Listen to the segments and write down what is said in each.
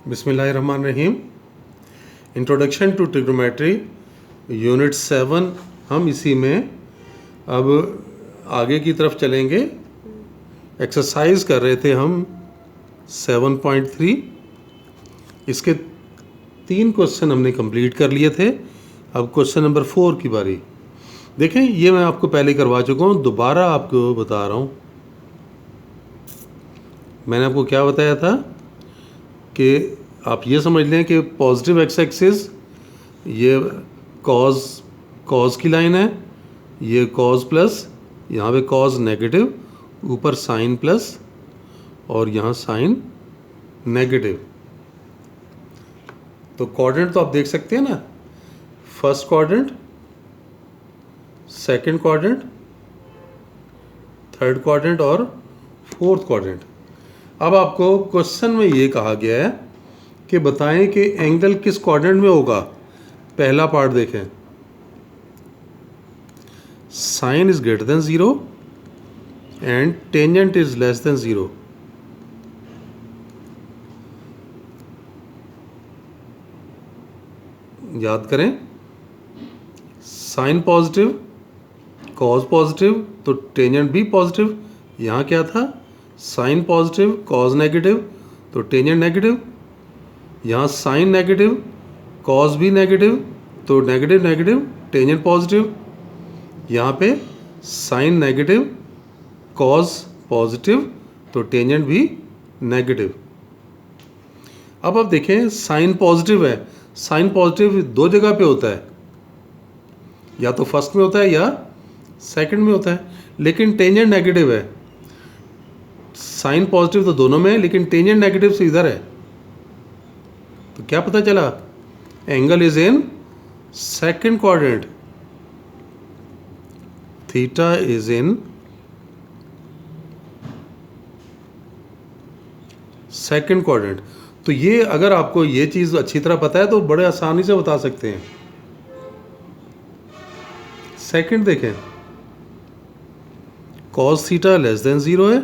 बिस्मिल्लाहिर्रहमानिर्रहीम। Introduction to trigonometry unit 7। हम इसी में अब आगे की तरफ चलेंगे। एक्सरसाइज कर रहे थे हम 7.3। इसके 3 क्वेश्चन हमने कंप्लीट कर लिए थे। अब क्वेश्चन नंबर 4 की बारी। देखें, ये मैं आपको पहले करवा चुका हूँ, दोबारा आपको बता रहा हूँ। मैंने आपको क्या बताया था कि आप ये समझ लें कि पॉजिटिव एक्स एक्सिस ये कॉज की लाइन है, ये कॉज प्लस, यहाँ पे कॉज नेगेटिव, ऊपर साइन प्लस और यहाँ साइन नेगेटिव। तो क्वाड्रेंट तो आप देख सकते हैं ना, first quadrant, second quadrant, third quadrant और फोर्थ क्वाड्रेंट। अब आपको क्वेश्चन में ये कहा गया है कि बताएं कि एंगल किस क्वाड्रेंट में होगा। पहला पार्ट देखें, sine is greater than 0 and tangent is less than 0। याद करें, साइन पॉजिटिव, कॉज पॉजिटिव, तो टेंजेंट भी पॉजिटिव। यहाँ क्या था, साइन पॉजिटिव, कॉज नेगेटिव, तो टेंजेंट नेगेटिव। यहाँ साइन नेगेटिव, कॉज भी नेगेटिव, तो नेगेटिव नेगेटिव, टेंजेंट पॉजिटिव। यहाँ पे साइन नेगेटिव, कॉज पॉजिटिव, तो टेंजेंट भी नेगेटिव। अब आप देखें, साइन पॉजिटिव है। साइन पॉजिटिव 2 जगह पे होता है, या तो फर्स्ट में होता है या सेकंड में होता है, लेकिन टेंजेंट नेगेटिव है। साइन पॉजिटिव तो दोनों में है, लेकिन टेंजेंट नेगेटिव से इधर है। तो क्या पता चला, angle is in second quadrant, theta is in second quadrant. तो ये अगर आपको ये चीज अच्छी तरह पता है तो बड़े आसानी से बता सकते हैं। सेकंड देखें, कॉस थीटा लेस देन 0 है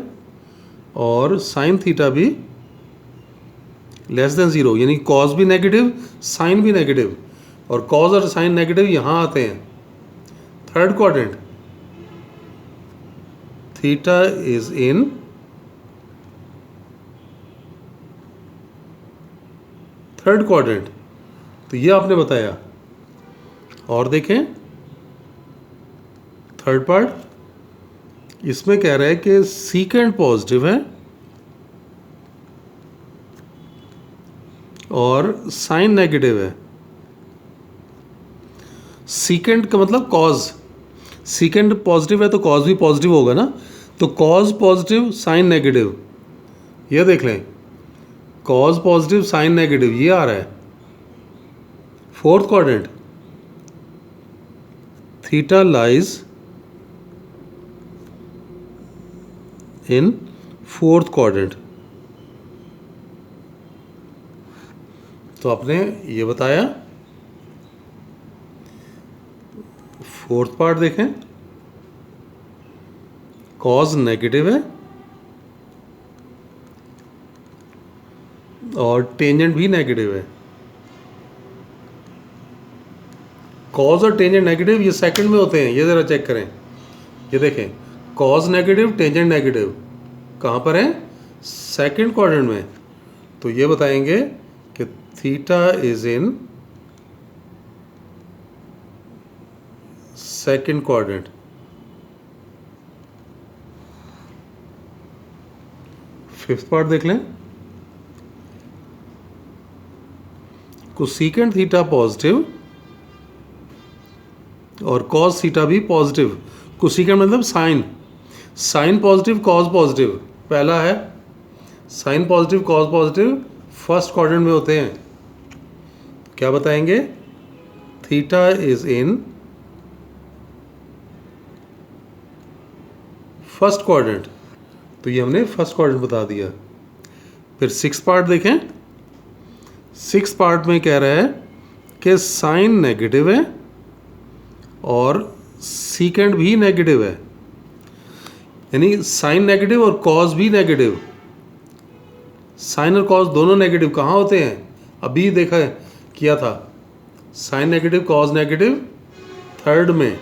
और साइन थीटा भी लेस देन 0, यानी कॉस भी नेगेटिव, साइन भी नेगेटिव, और कॉस और साइन नेगेटिव यहां आते हैं। Third quadrant, theta is in third quadrant. तो ये आपने बताया। और देखें थर्ड पार्ट, इसमें कह रहा है कि सीकेंड पॉजिटिव है और साइन नेगेटिव है। सीकेंड का मतलब कॉज, सीकेंड पॉजिटिव है तो कॉज भी पॉजिटिव होगा ना। तो कॉज पॉजिटिव, साइन नेगेटिव, ये देख लें, कॉज पॉजिटिव, साइन नेगेटिव, ये आ रहा है। Fourth quadrant, theta lies in fourth quadrant. तो आपने ये बताया। फोर्थ पार्ट देखें, कॉज नेगेटिव है और टेंजेंट भी नेगेटिव है। कॉज और टेंजेंट नेगेटिव ये सेकंड में होते हैं, ये ज़रा चेक करें। ये देखें, कॉज नेगेटिव, टेंजेंट नेगेटिव कहाँ पर है, सेकंड क्वाड्रेंट में। तो ये बताएंगे कि theta is in second quadrant. Fifth part देख लें, कोसेकेंट थीटा पॉजिटिव और कॉस थीटा भी पॉजिटिव। कोसेकेंट मतलब sine, sine positive, cos positive. पहला है sine positive, cos positive, first quadrant में होते हैं। क्या बताएंगे, theta is in first quadrant. तो ये हमने फर्स्ट क्वाड्रेंट बता दिया। फिर सिक्स पार्ट देखें। सिक्स पार्ट में कह रहा है कि साइन नेगेटिव है और सीकेंड भी नेगेटिव है, यानी साइन नेगेटिव और कॉस भी नेगेटिव। साइन और कॉस दोनों नेगेटिव कहाँ होते हैं? अभी देखा है, किया था, sine negative cos negative third में,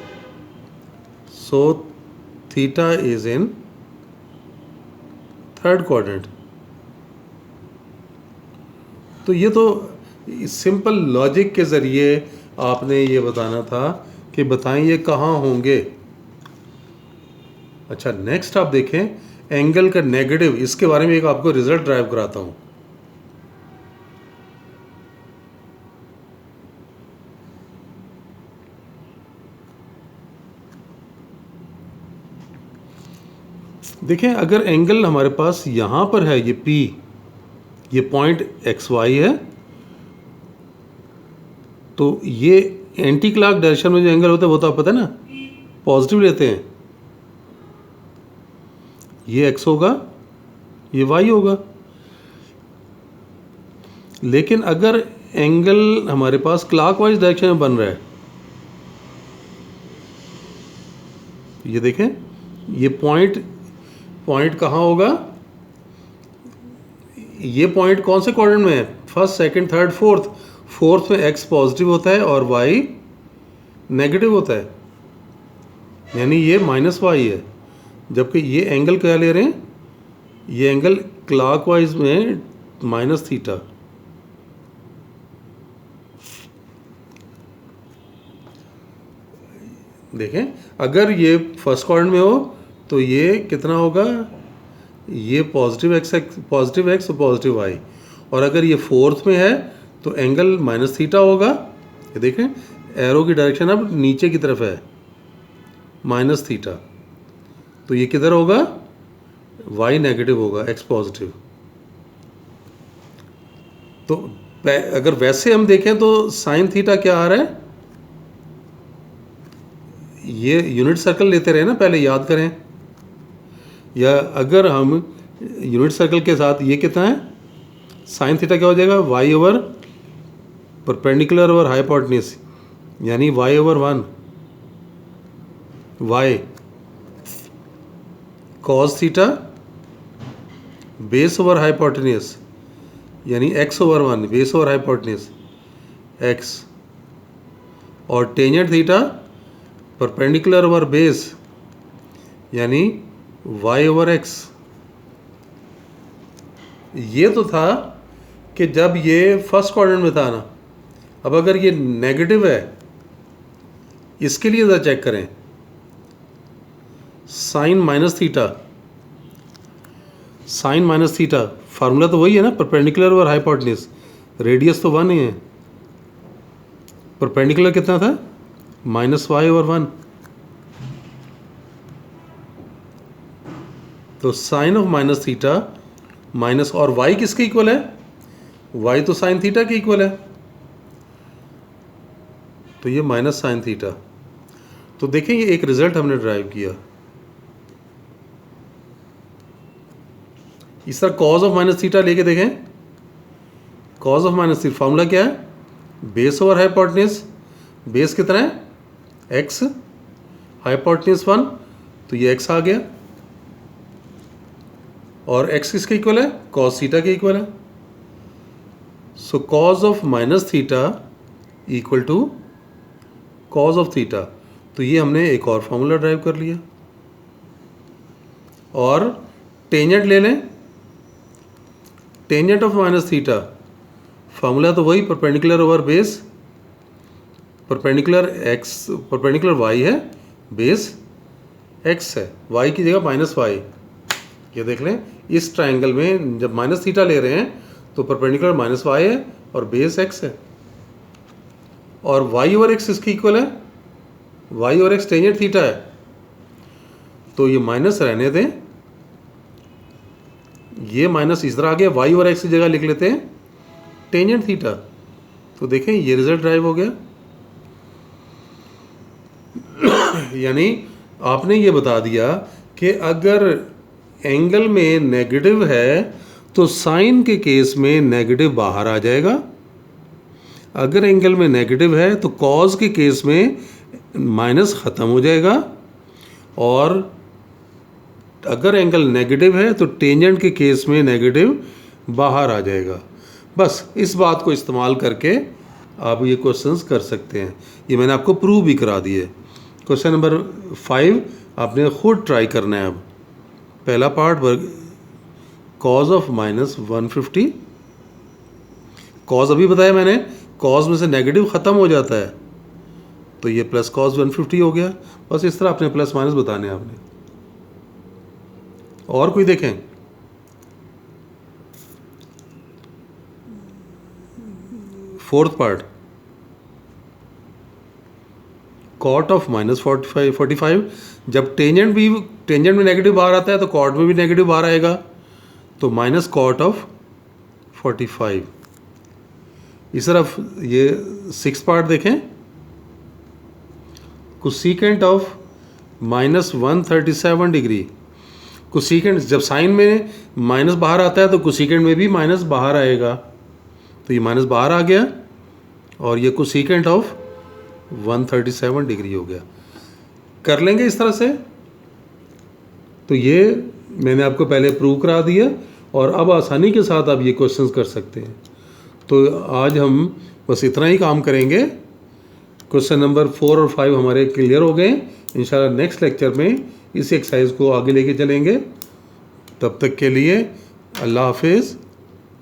so theta is in third quadrant. तो ये तो सिंपल लॉजिक के ज़रिए आपने ये बताना था कि बताएं ये कहाँ होंगे। अच्छा, नेक्स्ट आप देखें एंगल का नेगेटिव, इसके बारे में एक आपको रिजल्ट ड्राइव कराता हूँ। देखें, अगर एंगल हमारे पास यहाँ पर है, ये P, ये पॉइंट XY है, तो ये एंटी क्लॉक डायरेक्शन में जो एंगल होता है वो तो आप पता है ना, पॉजिटिव लेते हैं। ये X होगा, ये Y होगा। लेकिन अगर एंगल हमारे पास क्लॉकवाइज डायरेक्शन में बन रहा है, ये देखें, ये पॉइंट कहाँ होगा? ये पॉइंट कौन से क्वाड्रेंट में है? फर्स्ट, सेकंड, थर्ड, फोर्थ में x पॉजिटिव होता है और y नेगेटिव होता है, यानी ये -y है। जबकि ये एंगल क्या ले रहे हैं? ये एंगल क्लॉकवाइज में -θ। देखें, अगर ये फर्स्ट क्वाड्रेंट में हो तो ये कितना होगा? ये पॉजिटिव x और पॉजिटिव y। और अगर ये फोर्थ में है तो एंगल -θ होगा। ये देखें, एरो की डायरेक्शन अब नीचे की तरफ है, -θ। तो ये किधर होगा? y नेगेटिव होगा, x पॉजिटिव। तो अगर वैसे हम देखें तो साइन थीटा क्या आ रहा है? ये यूनिट सर्कल लेते रहे ना, पहले याद करें। या अगर हम यूनिट सर्कल के साथ ये कितना है? साइन थीटा क्या हो जाएगा? y over perpendicular over hypotenuse, यानी y over 1, y cos theta base over hypotenuse, यानी x over 1 base over hypotenuse x, और tangent theta perpendicular over base, यानी y ओवर x। ये तो था कि जब ये फर्स्ट क्वाड्रेंट में था ना। अब अगर ये नेगेटिव है, इसके लिए ज़रा चेक करें, साइन -θ, फार्मूला तो वही है ना, परपेंडिकुलर ओवर हाइपोटेन्यूज, रेडियस तो 1 ही है। परपेंडिकुलर कितना था? -y over 1। तो साइन ऑफ -θ माइनस, और y किसके इक्वल है? y तो साइन थीटा के इक्वल है, तो ये माइनस साइन थीटा। तो देखें, ये एक रिजल्ट हमने ड्राइव किया। इस तरह कॉज ऑफ -θ लेके देखें, कॉज ऑफ -θ फार्मूला क्या है? बेस ओवर हाइपोटेन्यूज, बेस कितना है? x, हाइपोटेन्यूज 1, तो ये x आ गया। और x किसके इक्वल है? कॉस थीटा के इक्वल है। So cos of -θ equal to cos of theta. तो ये हमने एक और फॉर्मूला ड्राइव कर लिया। और टेंजेंट ले लें, टेंजेंट ऑफ -θ फार्मूला तो वही, perpendicular over base, perpendicular y है, बेस x है, y की जगह -y। ये देख लें, इस ट्रायंगल में जब -θ ले रहे हैं तो परपेंडिकुलर -y है और बेस x है। और y ओवर x इसकी इक्वल है, y और x टेंजेंट थीटा है, तो ये माइनस रहने दें, ये माइनस इस तरह आ गया, y और x की जगह लिख लेते हैं टेंजेंट थीटा। तो देखें, ये रिजल्ट ड्राइव हो गया। यानी आपने ये बता दिया कि अगर एंगल में नेगेटिव है तो साइन के केस में नेगेटिव बाहर आ जाएगा। अगर एंगल में नेगेटिव है तो कॉज के केस में माइनस ख़त्म हो जाएगा। और अगर एंगल नेगेटिव है तो टेंजेंट के केस में नेगेटिव बाहर आ जाएगा। बस इस बात को इस्तेमाल करके आप ये क्वेश्चंस कर सकते हैं। ये मैंने आपको प्रूव भी करा दिए। क्वेश्चन नंबर 5 आपने खुद ट्राई करना है। अब पहला पार्ट कॉज ऑफ -150, कॉज अभी बताया मैंने, कॉज में से नेगेटिव ख़त्म हो जाता है तो ये प्लस कॉज 150 हो गया। बस इस तरह अपने प्लस माइनस बताने हैं आपने। और कोई देखें, फोर्थ पार्ट कॉट ऑफ -45, जब टेंजेंट में नेगेटिव बाहर आता है तो कॉट में भी नेगेटिव बाहर आएगा, तो माइनस कॉट ऑफ 45। इस तरफ ये 6 पार्ट देखें, कोसेकेंट ऑफ -137 डिग्री। कोसेकेंट जब साइन में माइनस बाहर आता है तो कोसेकेंट में भी माइनस बाहर आएगा, तो ये माइनस बाहर आ गया और ये कोसेकेंट ऑफ 137 डिग्री हो गया। कर लेंगे इस तरह से। तो ये मैंने आपको पहले प्रूव करा दिया और अब आसानी के साथ आप ये क्वेश्चंस कर सकते हैं। तो आज हम बस इतना ही काम करेंगे। क्वेश्चन नंबर 4 और 5 हमारे क्लियर हो गए। इंशाल्लाह नेक्स्ट लेक्चर में इस एक्सरसाइज को आगे लेके चलेंगे। तब तक के लिए अल्लाह हाफिज़।